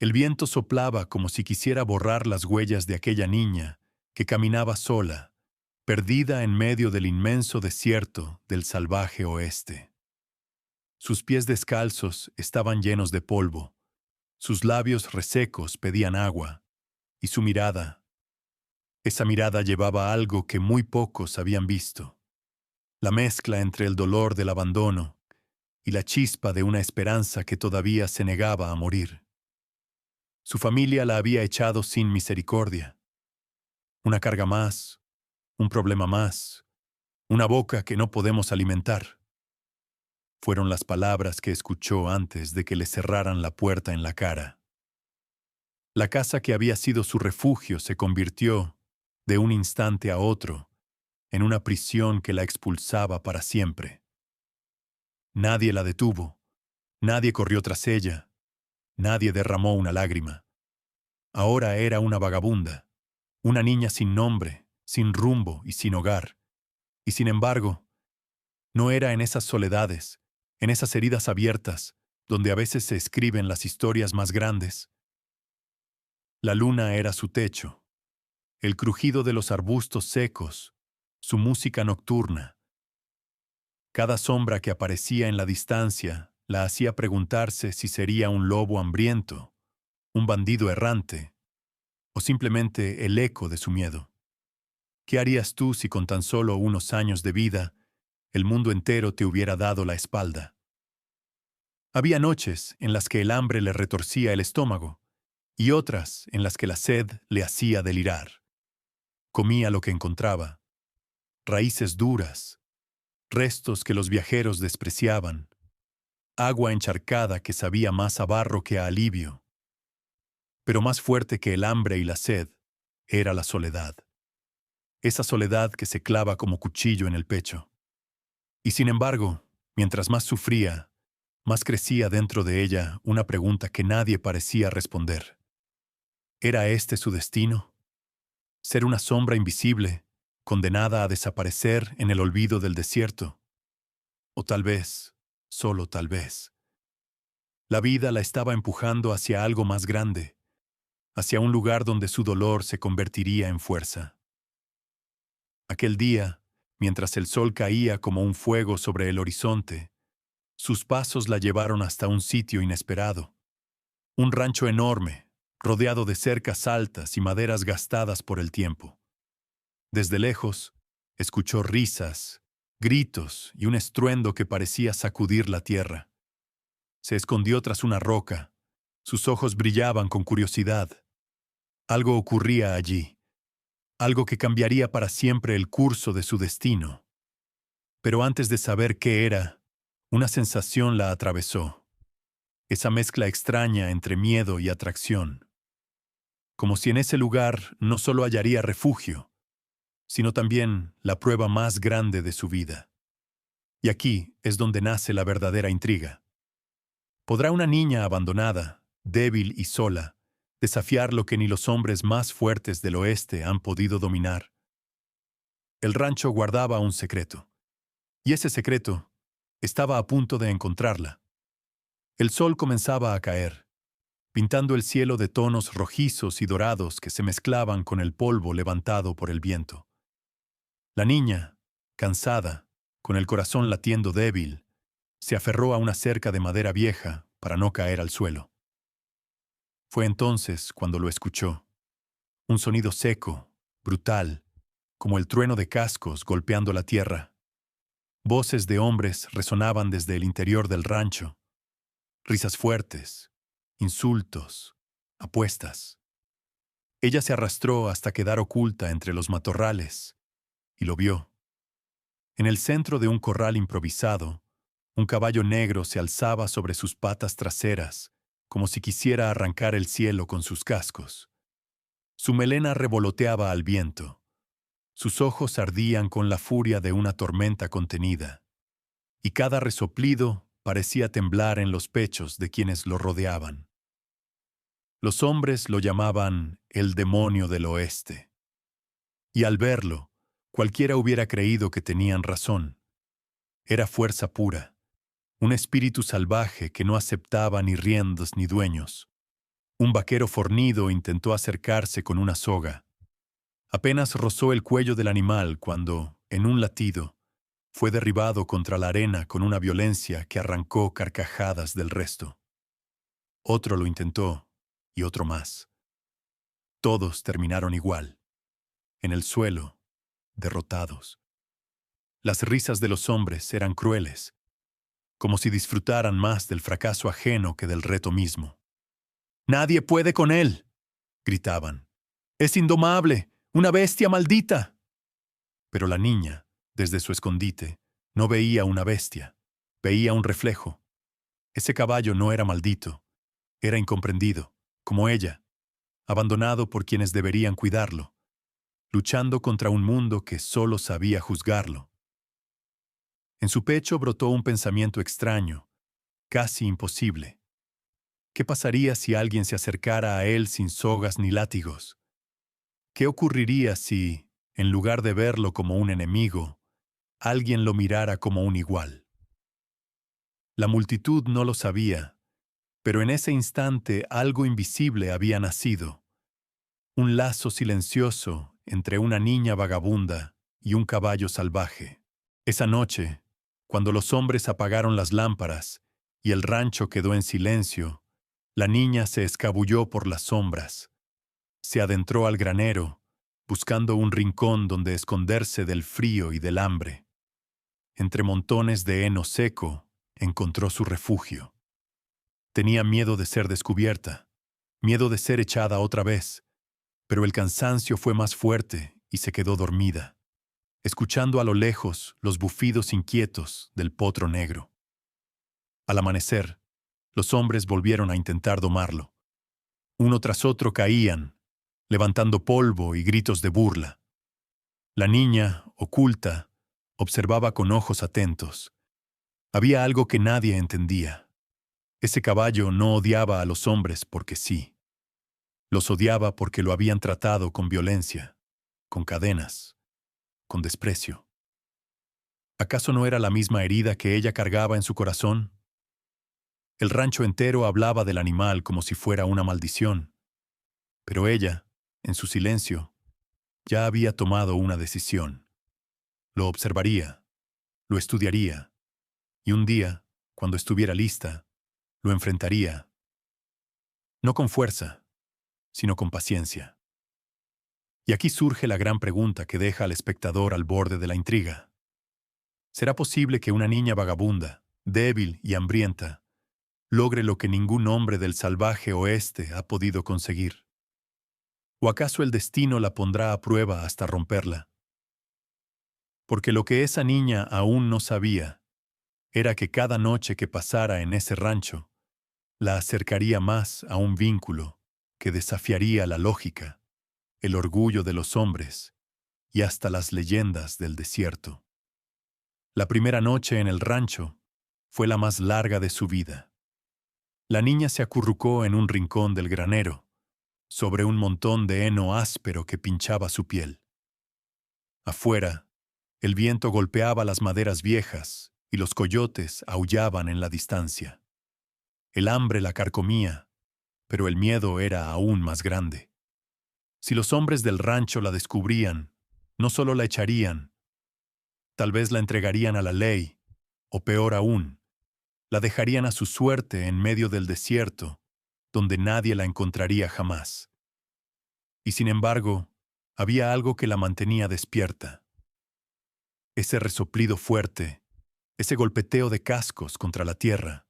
El viento soplaba como si quisiera borrar las huellas de aquella niña que caminaba sola, perdida en medio del inmenso desierto del salvaje oeste. Sus pies descalzos estaban llenos de polvo, sus labios resecos pedían agua, y su mirada, esa mirada llevaba algo que muy pocos habían visto, la mezcla entre el dolor del abandono y la chispa de una esperanza que todavía se negaba a morir. Su familia la había echado sin misericordia. Una carga más, un problema más, una boca que no podemos alimentar. Fueron las palabras que escuchó antes de que le cerraran la puerta en la cara. La casa que había sido su refugio se convirtió, de un instante a otro, en una prisión que la expulsaba para siempre. Nadie la detuvo, nadie corrió tras ella, nadie derramó una lágrima. Ahora era una vagabunda, una niña sin nombre, sin rumbo y sin hogar. Y sin embargo, no era en esas soledades, en esas heridas abiertas, donde a veces se escriben las historias más grandes. La luna era su techo, el crujido de los arbustos secos, su música nocturna. Cada sombra que aparecía en la distancia la hacía preguntarse si sería un lobo hambriento, un bandido errante, o simplemente el eco de su miedo. ¿Qué harías tú si con tan solo unos años de vida el mundo entero te hubiera dado la espalda? Había noches en las que el hambre le retorcía el estómago y otras en las que la sed le hacía delirar. Comía lo que encontraba, raíces duras, restos que los viajeros despreciaban, agua encharcada que sabía más a barro que a alivio. Pero más fuerte que el hambre y la sed era la soledad. Esa soledad que se clava como cuchillo en el pecho. Y sin embargo, mientras más sufría, más crecía dentro de ella una pregunta que nadie parecía responder. ¿Era este su destino? ¿Ser una sombra invisible, condenada a desaparecer en el olvido del desierto? O tal vez, solo tal vez, la vida la estaba empujando hacia algo más grande, hacia un lugar donde su dolor se convertiría en fuerza. Aquel día, mientras el sol caía como un fuego sobre el horizonte, sus pasos la llevaron hasta un sitio inesperado. Un rancho enorme, rodeado de cercas altas y maderas gastadas por el tiempo. Desde lejos, escuchó risas, gritos y un estruendo que parecía sacudir la tierra. Se escondió tras una roca. Sus ojos brillaban con curiosidad. Algo ocurría allí, algo que cambiaría para siempre el curso de su destino. Pero antes de saber qué era, una sensación la atravesó. Esa mezcla extraña entre miedo y atracción. Como si en ese lugar no solo hallaría refugio, sino también la prueba más grande de su vida. Y aquí es donde nace la verdadera intriga. ¿Podrá una niña abandonada, débil y sola, desafiar lo que ni los hombres más fuertes del oeste han podido dominar? El rancho guardaba un secreto, y ese secreto estaba a punto de encontrarla. El sol comenzaba a caer, pintando el cielo de tonos rojizos y dorados que se mezclaban con el polvo levantado por el viento. La niña, cansada, con el corazón latiendo débil, se aferró a una cerca de madera vieja para no caer al suelo. Fue entonces cuando lo escuchó. Un sonido seco, brutal, como el trueno de cascos golpeando la tierra. Voces de hombres resonaban desde el interior del rancho. Risas fuertes, insultos, apuestas. Ella se arrastró hasta quedar oculta entre los matorrales, y lo vio. En el centro de un corral improvisado, un caballo negro se alzaba sobre sus patas traseras, como si quisiera arrancar el cielo con sus cascos. Su melena revoloteaba al viento. Sus ojos ardían con la furia de una tormenta contenida, y cada resoplido parecía temblar en los pechos de quienes lo rodeaban. Los hombres lo llamaban el demonio del oeste. Y al verlo, cualquiera hubiera creído que tenían razón. Era fuerza pura, un espíritu salvaje que no aceptaba ni riendas ni dueños, Un vaquero fornido intentó acercarse con una soga. Apenas rozó el cuello del animal cuando, en un latido, fue derribado contra la arena con una violencia que arrancó carcajadas del resto. Otro lo intentó, y otro más. Todos terminaron igual, en el suelo, derrotados. Las risas de los hombres eran crueles, como si disfrutaran más del fracaso ajeno que del reto mismo. «¡Nadie puede con él!», gritaban. «Es indomable, una bestia maldita». Pero la niña, desde su escondite, no veía una bestia, veía un reflejo. Ese caballo no era maldito, era incomprendido, como ella, abandonado por quienes deberían cuidarlo, luchando contra un mundo que solo sabía juzgarlo. En su pecho brotó un pensamiento extraño, casi imposible. ¿Qué pasaría si alguien se acercara a él sin sogas ni látigos? ¿Qué ocurriría si, en lugar de verlo como un enemigo, alguien lo mirara como un igual? La multitud no lo sabía, pero en ese instante algo invisible había nacido. Un lazo silencioso entre una niña vagabunda y un caballo salvaje. Esa noche, cuando los hombres apagaron las lámparas y el rancho quedó en silencio, la niña se escabulló por las sombras. Se adentró al granero, buscando un rincón donde esconderse del frío y del hambre. Entre montones de heno seco, encontró su refugio. Tenía miedo de ser descubierta, miedo de ser echada otra vez, pero el cansancio fue más fuerte y se quedó dormida, escuchando a lo lejos los bufidos inquietos del potro negro. Al amanecer, los hombres volvieron a intentar domarlo. Uno tras otro caían, levantando polvo y gritos de burla. La niña, oculta, observaba con ojos atentos. Había algo que nadie entendía. Ese caballo no odiaba a los hombres porque sí. Los odiaba porque lo habían tratado con violencia, con cadenas, con desprecio. ¿Acaso no era la misma herida que ella cargaba en su corazón? El rancho entero hablaba del animal como si fuera una maldición, pero ella, en su silencio, ya había tomado una decisión. Lo observaría, lo estudiaría, y un día, cuando estuviera lista, lo enfrentaría, no con fuerza, sino con paciencia. Y aquí surge la gran pregunta que deja al espectador al borde de la intriga. ¿Será posible que una niña vagabunda, débil y hambrienta, logre lo que ningún hombre del salvaje oeste ha podido conseguir? ¿O acaso el destino la pondrá a prueba hasta romperla? Porque lo que esa niña aún no sabía era que cada noche que pasara en ese rancho la acercaría más a un vínculo que desafiaría la lógica, el orgullo de los hombres y hasta las leyendas del desierto. La primera noche en el rancho fue la más larga de su vida. La niña se acurrucó en un rincón del granero, sobre un montón de heno áspero que pinchaba su piel. Afuera, el viento golpeaba las maderas viejas y los coyotes aullaban en la distancia. El hambre la carcomía, pero el miedo era aún más grande. Si los hombres del rancho la descubrían, no solo la echarían, tal vez la entregarían a la ley, o peor aún, la dejarían a su suerte en medio del desierto, donde nadie la encontraría jamás. Y sin embargo, había algo que la mantenía despierta. Ese resoplido fuerte, ese golpeteo de cascos contra la tierra,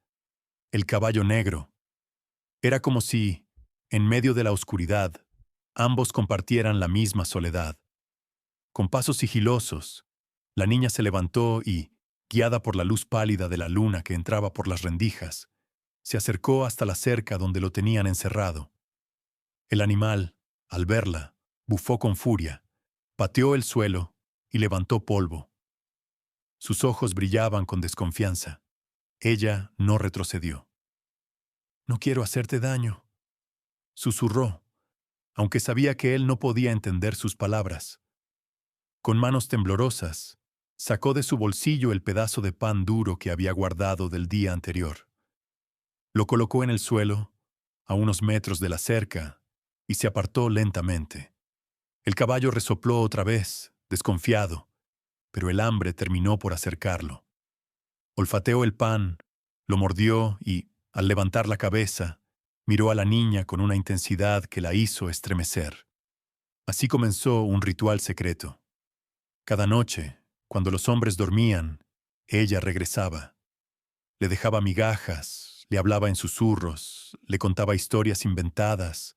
el caballo negro. Era como si, en medio de la oscuridad, ambos compartieran la misma soledad. Con pasos sigilosos, la niña se levantó y, guiada por la luz pálida de la luna que entraba por las rendijas, se acercó hasta la cerca donde lo tenían encerrado. El animal, al verla, bufó con furia, pateó el suelo y levantó polvo. Sus ojos brillaban con desconfianza. Ella no retrocedió. «No quiero hacerte daño», susurró, aunque sabía que él no podía entender sus palabras. Con manos temblorosas, sacó de su bolsillo el pedazo de pan duro que había guardado del día anterior. Lo colocó en el suelo, a unos metros de la cerca, y se apartó lentamente. El caballo resopló otra vez, desconfiado, pero el hambre terminó por acercarlo. Olfateó el pan, lo mordió y, al levantar la cabeza, miró a la niña con una intensidad que la hizo estremecer. Así comenzó un ritual secreto. Cada noche, cuando los hombres dormían, ella regresaba. Le dejaba migajas, le hablaba en susurros, le contaba historias inventadas,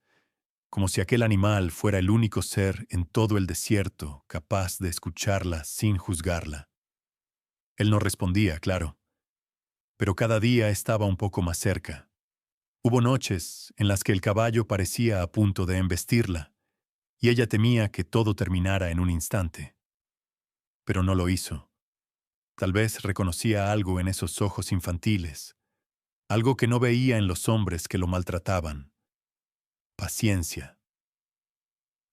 como si aquel animal fuera el único ser en todo el desierto capaz de escucharla sin juzgarla. Él no respondía, claro, pero cada día estaba un poco más cerca. Hubo noches en las que el caballo parecía a punto de embestirla, y ella temía que todo terminara en un instante. Pero no lo hizo. Tal vez reconocía algo en esos ojos infantiles, algo que no veía en los hombres que lo maltrataban. Paciencia.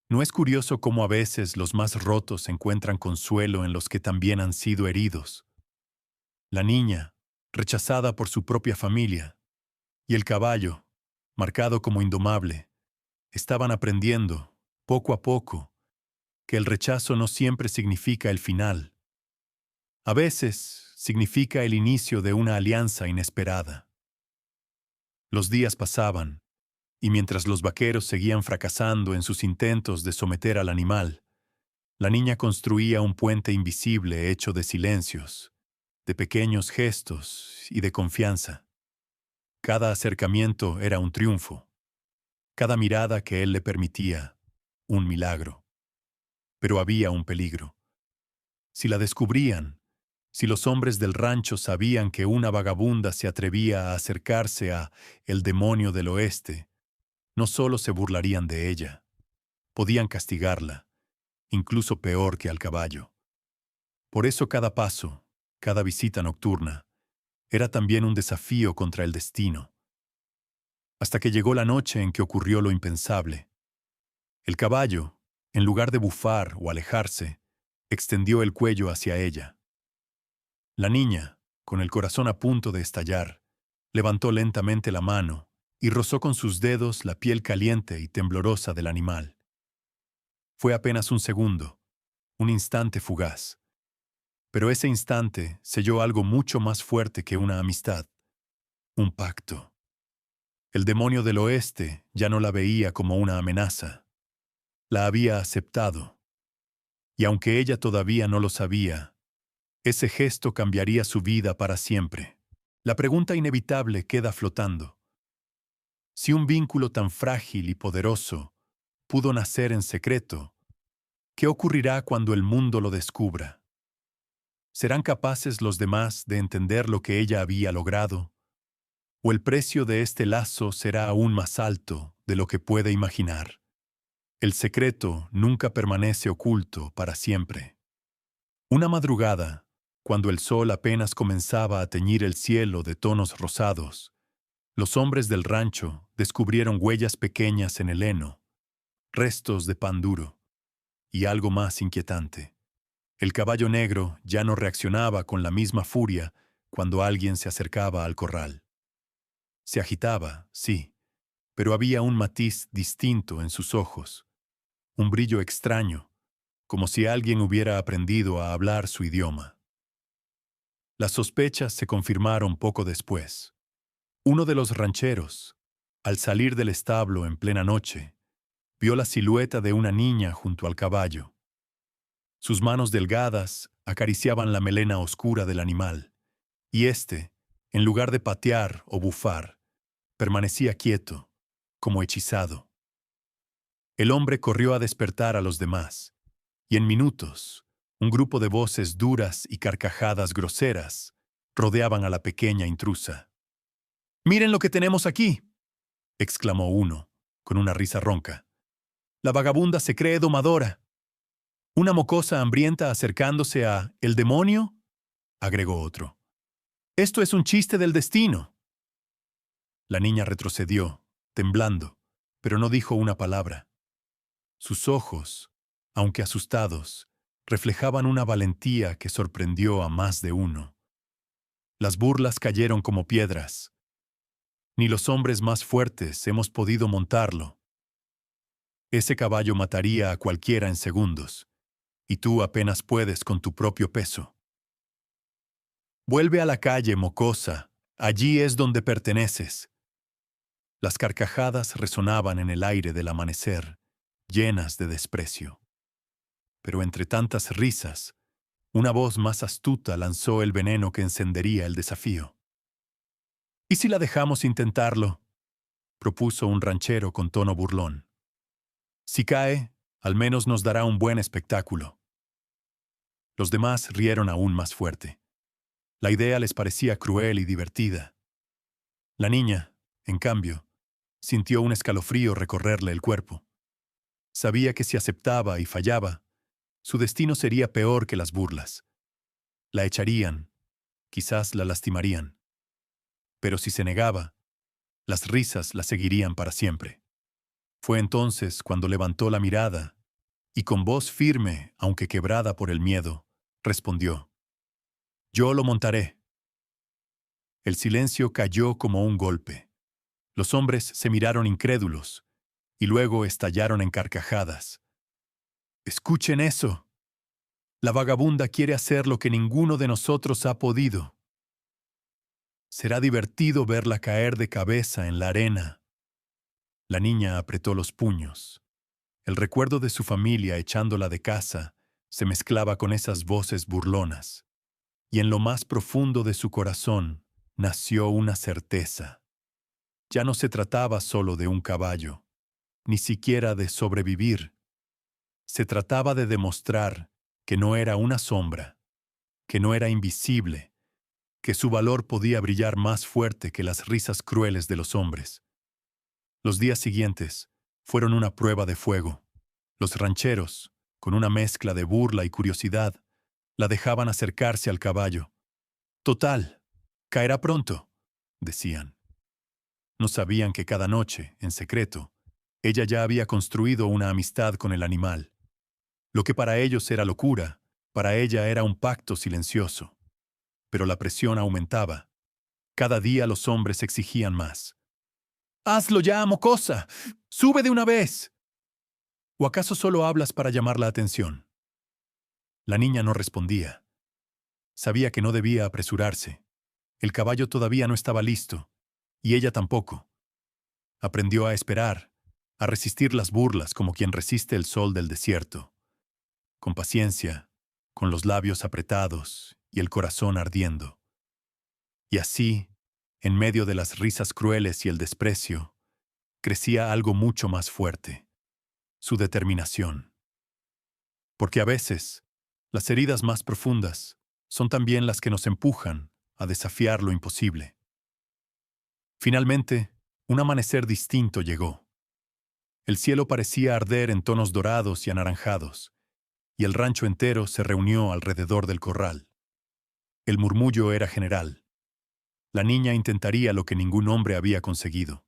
¿No es curioso cómo a veces los más rotos encuentran consuelo en los que también han sido heridos? La niña, rechazada por su propia familia, y el caballo, marcado como indomable, estaban aprendiendo, poco a poco, que el rechazo no siempre significa el final. A veces significa el inicio de una alianza inesperada. Los días pasaban, y mientras los vaqueros seguían fracasando en sus intentos de someter al animal, la niña construía un puente invisible hecho de silencios, de pequeños gestos y de confianza. Cada acercamiento era un triunfo, cada mirada que él le permitía, un milagro. Pero había un peligro. Si la descubrían, si los hombres del rancho sabían que una vagabunda se atrevía a acercarse a el demonio del oeste, no solo se burlarían de ella, podían castigarla, incluso peor que al caballo. Por eso cada paso, cada visita nocturna, era también un desafío contra el destino. Hasta que llegó la noche en que ocurrió lo impensable. El caballo, en lugar de bufar o alejarse, extendió el cuello hacia ella. La niña, con el corazón a punto de estallar, levantó lentamente la mano y rozó con sus dedos la piel caliente y temblorosa del animal. Fue apenas un segundo, un instante fugaz. Pero ese instante selló algo mucho más fuerte que una amistad, un pacto. El demonio del oeste ya no la veía como una amenaza. La había aceptado. Y aunque ella todavía no lo sabía, ese gesto cambiaría su vida para siempre. La pregunta inevitable queda flotando. Si un vínculo tan frágil y poderoso pudo nacer en secreto, ¿qué ocurrirá cuando el mundo lo descubra? ¿Serán capaces los demás de entender lo que ella había logrado? ¿O el precio de este lazo será aún más alto de lo que puede imaginar? El secreto nunca permanece oculto para siempre. Una madrugada, cuando el sol apenas comenzaba a teñir el cielo de tonos rosados, los hombres del rancho descubrieron huellas pequeñas en el heno, restos de pan duro, y algo más inquietante. El caballo negro ya no reaccionaba con la misma furia cuando alguien se acercaba al corral. Se agitaba, sí, pero había un matiz distinto en sus ojos, un brillo extraño, como si alguien hubiera aprendido a hablar su idioma. Las sospechas se confirmaron poco después. Uno de los rancheros, al salir del establo en plena noche, vio la silueta de una niña junto al caballo. Sus manos delgadas acariciaban la melena oscura del animal, y éste, en lugar de patear o bufar, permanecía quieto, como hechizado. El hombre corrió a despertar a los demás, y en minutos, un grupo de voces duras y carcajadas groseras rodeaban a la pequeña intrusa. «¡Miren lo que tenemos aquí!», exclamó uno, con una risa ronca. «La vagabunda se cree domadora». «¿Una mocosa hambrienta acercándose a el demonio?», agregó otro. «Esto es un chiste del destino». La niña retrocedió, temblando, pero no dijo una palabra. Sus ojos, aunque asustados, reflejaban una valentía que sorprendió a más de uno. Las burlas cayeron como piedras. Ni los hombres más fuertes hemos podido montarlo. Ese caballo mataría a cualquiera en segundos, y tú apenas puedes con tu propio peso. Vuelve a la calle, mocosa, allí es donde perteneces. Las carcajadas resonaban en el aire del amanecer, llenas de desprecio. Pero entre tantas risas, una voz más astuta lanzó el veneno que encendería el desafío. ¿Y si la dejamos intentarlo?, propuso un ranchero con tono burlón. Si cae, al menos nos dará un buen espectáculo. Los demás rieron aún más fuerte. La idea les parecía cruel y divertida. La niña, en cambio, sintió un escalofrío recorrerle el cuerpo. Sabía que si aceptaba y fallaba, su destino sería peor que las burlas. La echarían, quizás la lastimarían. Pero si se negaba, las risas la seguirían para siempre. Fue entonces cuando levantó la mirada y con voz firme, aunque quebrada por el miedo, respondió: «Yo lo montaré». El silencio cayó como un golpe. Los hombres se miraron incrédulos y luego estallaron en carcajadas. «¡Escuchen eso! La vagabunda quiere hacer lo que ninguno de nosotros ha podido. Será divertido verla caer de cabeza en la arena». La niña apretó los puños. El recuerdo de su familia echándola de casa se mezclaba con esas voces burlonas, y en lo más profundo de su corazón nació una certeza. Ya no se trataba solo de un caballo, ni siquiera de sobrevivir. Se trataba de demostrar que no era una sombra, que no era invisible, que su valor podía brillar más fuerte que las risas crueles de los hombres. Los días siguientes fueron una prueba de fuego. Los rancheros, con una mezcla de burla y curiosidad, la dejaban acercarse al caballo. «Total, caerá pronto», decían. No sabían que cada noche, en secreto, ella ya había construido una amistad con el animal. Lo que para ellos era locura, para ella era un pacto silencioso. Pero la presión aumentaba. Cada día los hombres exigían más. «¡Hazlo ya, mocosa! ¡Sube de una vez!» ¿O acaso solo hablas para llamar la atención? La niña no respondía. Sabía que no debía apresurarse. El caballo todavía no estaba listo, y ella tampoco. Aprendió a esperar, a resistir las burlas como quien resiste el sol del desierto. Con paciencia, con los labios apretados y el corazón ardiendo. Y así, en medio de las risas crueles y el desprecio, crecía algo mucho más fuerte: su determinación. Porque a veces, las heridas más profundas son también las que nos empujan a desafiar lo imposible. Finalmente, un amanecer distinto llegó. El cielo parecía arder en tonos dorados y anaranjados, y el rancho entero se reunió alrededor del corral. El murmullo era general. La niña intentaría lo que ningún hombre había conseguido.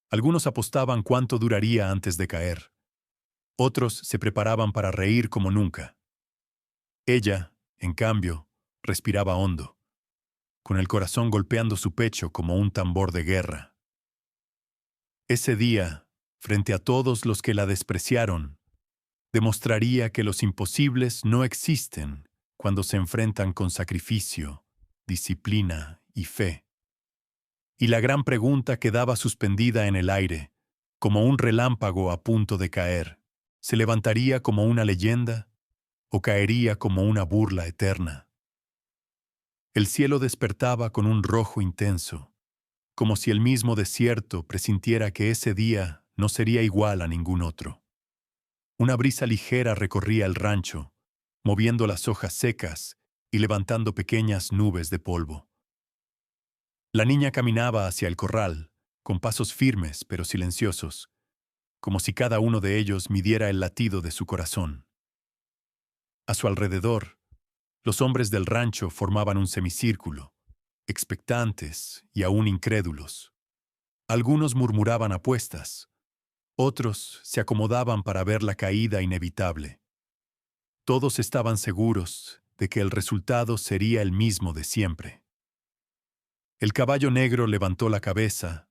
Algunos apostaban cuánto duraría antes de caer. Otros se preparaban para reír como nunca. Ella, en cambio, respiraba hondo, con el corazón golpeando su pecho como un tambor de guerra. Ese día, frente a todos los que la despreciaron, demostraría que los imposibles no existen cuando se enfrentan con sacrificio, disciplina y fe. Y la gran pregunta quedaba suspendida en el aire, como un relámpago a punto de caer. ¿Se levantaría como una leyenda o caería como una burla eterna? El cielo despertaba con un rojo intenso, como si el mismo desierto presintiera que ese día no sería igual a ningún otro. Una brisa ligera recorría el rancho, moviendo las hojas secas y levantando pequeñas nubes de polvo. La niña caminaba hacia el corral, con pasos firmes pero silenciosos, como si cada uno de ellos midiera el latido de su corazón. A su alrededor, los hombres del rancho formaban un semicírculo, expectantes y aún incrédulos. Algunos murmuraban apuestas, otros se acomodaban para ver la caída inevitable. Todos estaban seguros de que el resultado sería el mismo de siempre. El caballo negro levantó la cabeza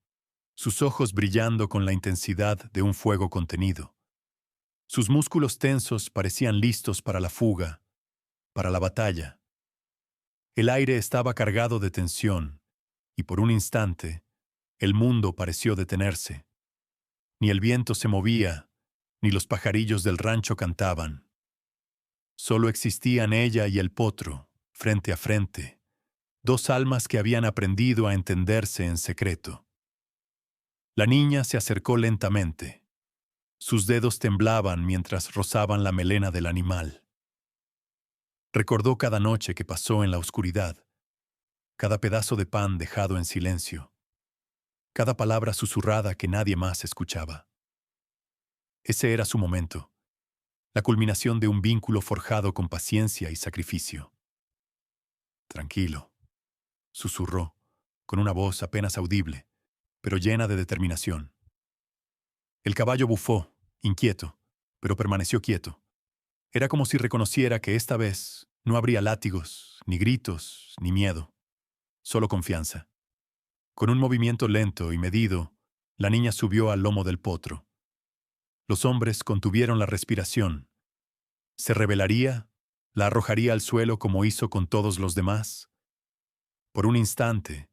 sus ojos brillando con la intensidad de un fuego contenido. Sus músculos tensos parecían listos para la fuga, para la batalla. El aire estaba cargado de tensión, y por un instante, el mundo pareció detenerse. Ni el viento se movía, ni los pajarillos del rancho cantaban. Solo existían ella y el potro, frente a frente, dos almas que habían aprendido a entenderse en secreto. La niña se acercó lentamente. Sus dedos temblaban mientras rozaban la melena del animal. Recordó cada noche que pasó en la oscuridad, cada pedazo de pan dejado en silencio, cada palabra susurrada que nadie más escuchaba. Ese era su momento, la culminación de un vínculo forjado con paciencia y sacrificio. Tranquilo, susurró, con una voz apenas audible, pero llena de determinación. El caballo bufó, inquieto, pero permaneció quieto. Era como si reconociera que esta vez no habría látigos, ni gritos, ni miedo, solo confianza. Con un movimiento lento y medido, la niña subió al lomo del potro. Los hombres contuvieron la respiración. ¿Se rebelaría? ¿La arrojaría al suelo como hizo con todos los demás? Por un instante,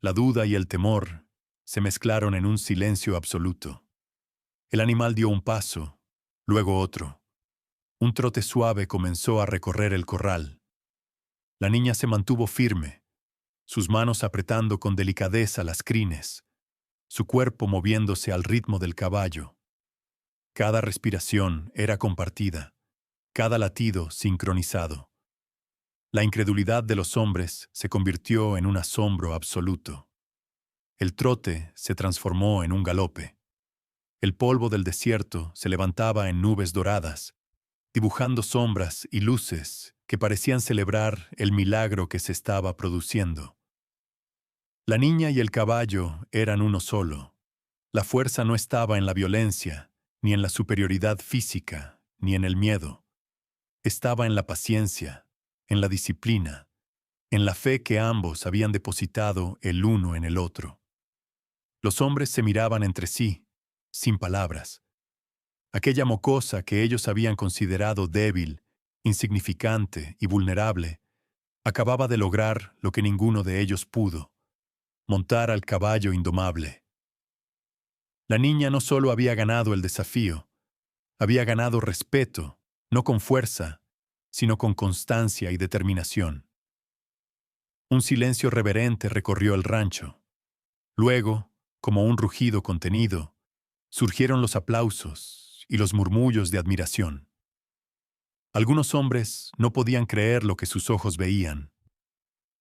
la duda y el temor se mezclaron en un silencio absoluto. El animal dio un paso, luego otro. Un trote suave comenzó a recorrer el corral. La niña se mantuvo firme, sus manos apretando con delicadeza las crines, su cuerpo moviéndose al ritmo del caballo. Cada respiración era compartida, cada latido sincronizado. La incredulidad de los hombres se convirtió en un asombro absoluto. El trote se transformó en un galope. El polvo del desierto se levantaba en nubes doradas, dibujando sombras y luces que parecían celebrar el milagro que se estaba produciendo. La niña y el caballo eran uno solo. La fuerza no estaba en la violencia, ni en la superioridad física, ni en el miedo. Estaba en la paciencia, en la disciplina, en la fe que ambos habían depositado el uno en el otro. Los hombres se miraban entre sí, sin palabras. Aquella mocosa que ellos habían considerado débil, insignificante y vulnerable, acababa de lograr lo que ninguno de ellos pudo: montar al caballo indomable. La niña no solo había ganado el desafío, había ganado respeto, no con fuerza, sino con constancia y determinación. Un silencio reverente recorrió el rancho. Luego, como un rugido contenido, surgieron los aplausos y los murmullos de admiración. Algunos hombres no podían creer lo que sus ojos veían.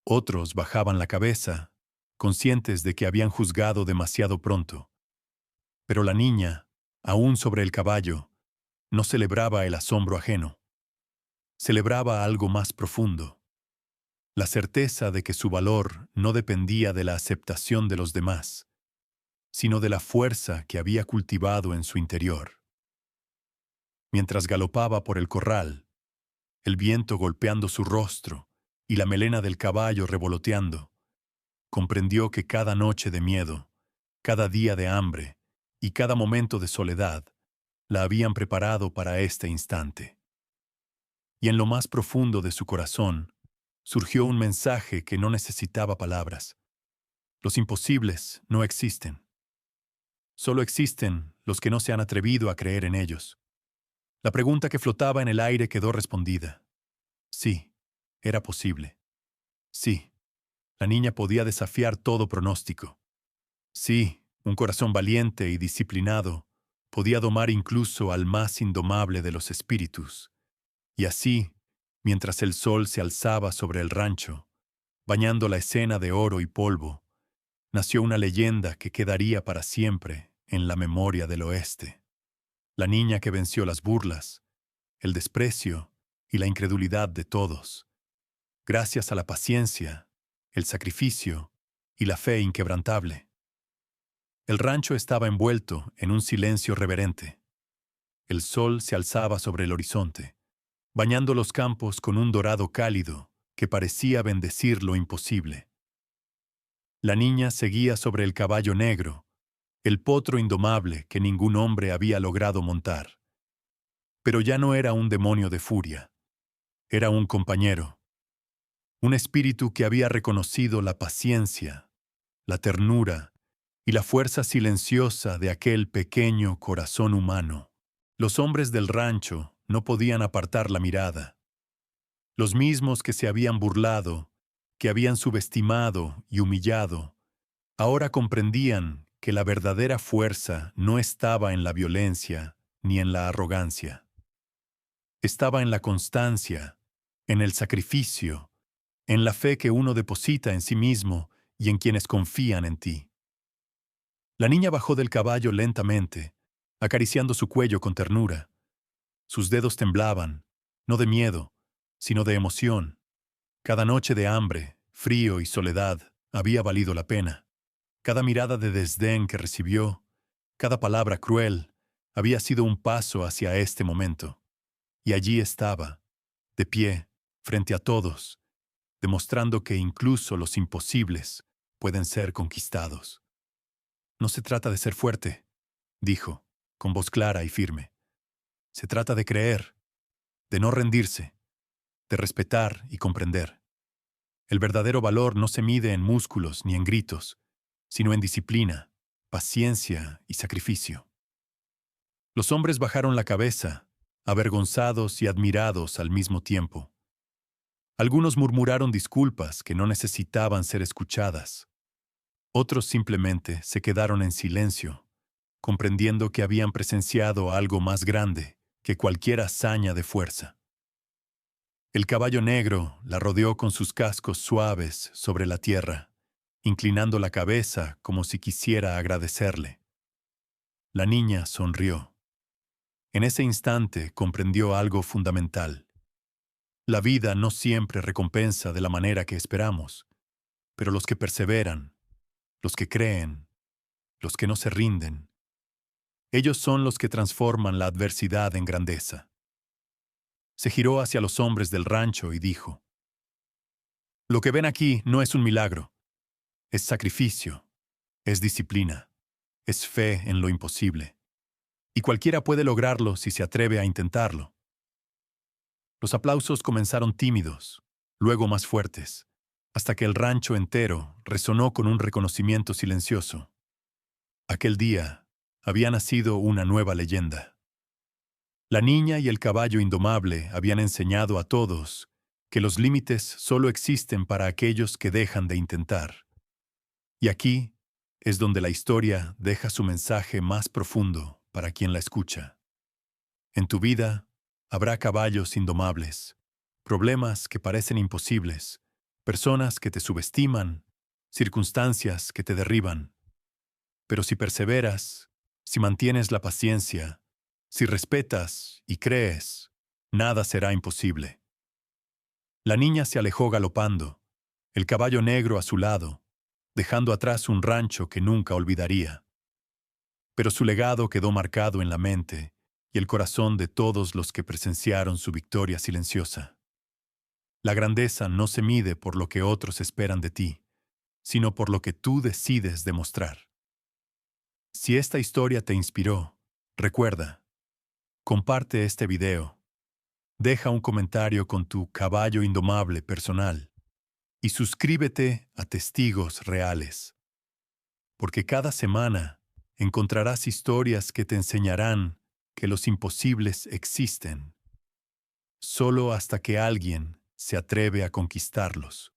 Otros bajaban la cabeza, conscientes de que habían juzgado demasiado pronto. Pero la niña, aún sobre el caballo, no celebraba el asombro ajeno. Celebraba algo más profundo: la certeza de que su valor no dependía de la aceptación de los demás, sino de la fuerza que había cultivado en su interior. Mientras galopaba por el corral, el viento golpeando su rostro y la melena del caballo revoloteando, comprendió que cada noche de miedo, cada día de hambre y cada momento de soledad la habían preparado para este instante. Y en lo más profundo de su corazón surgió un mensaje que no necesitaba palabras. Los imposibles no existen. Solo existen los que no se han atrevido a creer en ellos. La pregunta que flotaba en el aire quedó respondida. Sí, era posible. Sí, la niña podía desafiar todo pronóstico. Sí, un corazón valiente y disciplinado podía domar incluso al más indomable de los espíritus. Y así, mientras el sol se alzaba sobre el rancho, bañando la escena de oro y polvo, nació una leyenda que quedaría para siempre en la memoria del oeste. La niña que venció las burlas, el desprecio y la incredulidad de todos, gracias a la paciencia, el sacrificio y la fe inquebrantable. El rancho estaba envuelto en un silencio reverente. El sol se alzaba sobre el horizonte, bañando los campos con un dorado cálido que parecía bendecir lo imposible. La niña seguía sobre el caballo negro, el potro indomable que ningún hombre había logrado montar. Pero ya no era un demonio de furia, era un compañero, un espíritu que había reconocido la paciencia, la ternura y la fuerza silenciosa de aquel pequeño corazón humano. Los hombres del rancho no podían apartar la mirada. Los mismos que se habían burlado, que habían subestimado y humillado, ahora comprendían que la verdadera fuerza no estaba en la violencia ni en la arrogancia. Estaba en la constancia, en el sacrificio, en la fe que uno deposita en sí mismo y en quienes confían en ti. La niña bajó del caballo lentamente, acariciando su cuello con ternura. Sus dedos temblaban, no de miedo, sino de emoción. Cada noche de hambre, frío y soledad había valido la pena. Cada mirada de desdén que recibió, cada palabra cruel, había sido un paso hacia este momento. Y allí estaba, de pie, frente a todos, demostrando que incluso los imposibles pueden ser conquistados. No se trata de ser fuerte, dijo, con voz clara y firme. Se trata de creer, de no rendirse, de respetar y comprender. El verdadero valor no se mide en músculos ni en gritos, sino en disciplina, paciencia y sacrificio. Los hombres bajaron la cabeza, avergonzados y admirados al mismo tiempo. Algunos murmuraron disculpas que no necesitaban ser escuchadas. Otros simplemente se quedaron en silencio, comprendiendo que habían presenciado algo más grande que cualquier hazaña de fuerza. El caballo negro la rodeó con sus cascos suaves sobre la tierra, inclinando la cabeza como si quisiera agradecerle. La niña sonrió. En ese instante comprendió algo fundamental. La vida no siempre recompensa de la manera que esperamos, pero los que perseveran, los que creen, los que no se rinden, ellos son los que transforman la adversidad en grandeza. Se giró hacia los hombres del rancho y dijo: Lo que ven aquí no es un milagro, es sacrificio, es disciplina, es fe en lo imposible. Y cualquiera puede lograrlo si se atreve a intentarlo. Los aplausos comenzaron tímidos, luego más fuertes, hasta que el rancho entero resonó con un reconocimiento silencioso. Aquel día había nacido una nueva leyenda. La niña y el caballo indomable habían enseñado a todos que los límites solo existen para aquellos que dejan de intentar. Y aquí es donde la historia deja su mensaje más profundo para quien la escucha. En tu vida habrá caballos indomables, problemas que parecen imposibles, personas que te subestiman, circunstancias que te derriban. Pero si perseveras, si mantienes la paciencia, si respetas y crees, nada será imposible. La niña se alejó galopando, el caballo negro a su lado, dejando atrás un rancho que nunca olvidaría. Pero su legado quedó marcado en la mente y el corazón de todos los que presenciaron su victoria silenciosa. La grandeza no se mide por lo que otros esperan de ti, sino por lo que tú decides demostrar. Si esta historia te inspiró, recuerda, comparte este video, deja un comentario con tu caballo indomable personal y suscríbete a Testigos Reales, porque cada semana encontrarás historias que te enseñarán que los imposibles existen, solo hasta que alguien se atreve a conquistarlos.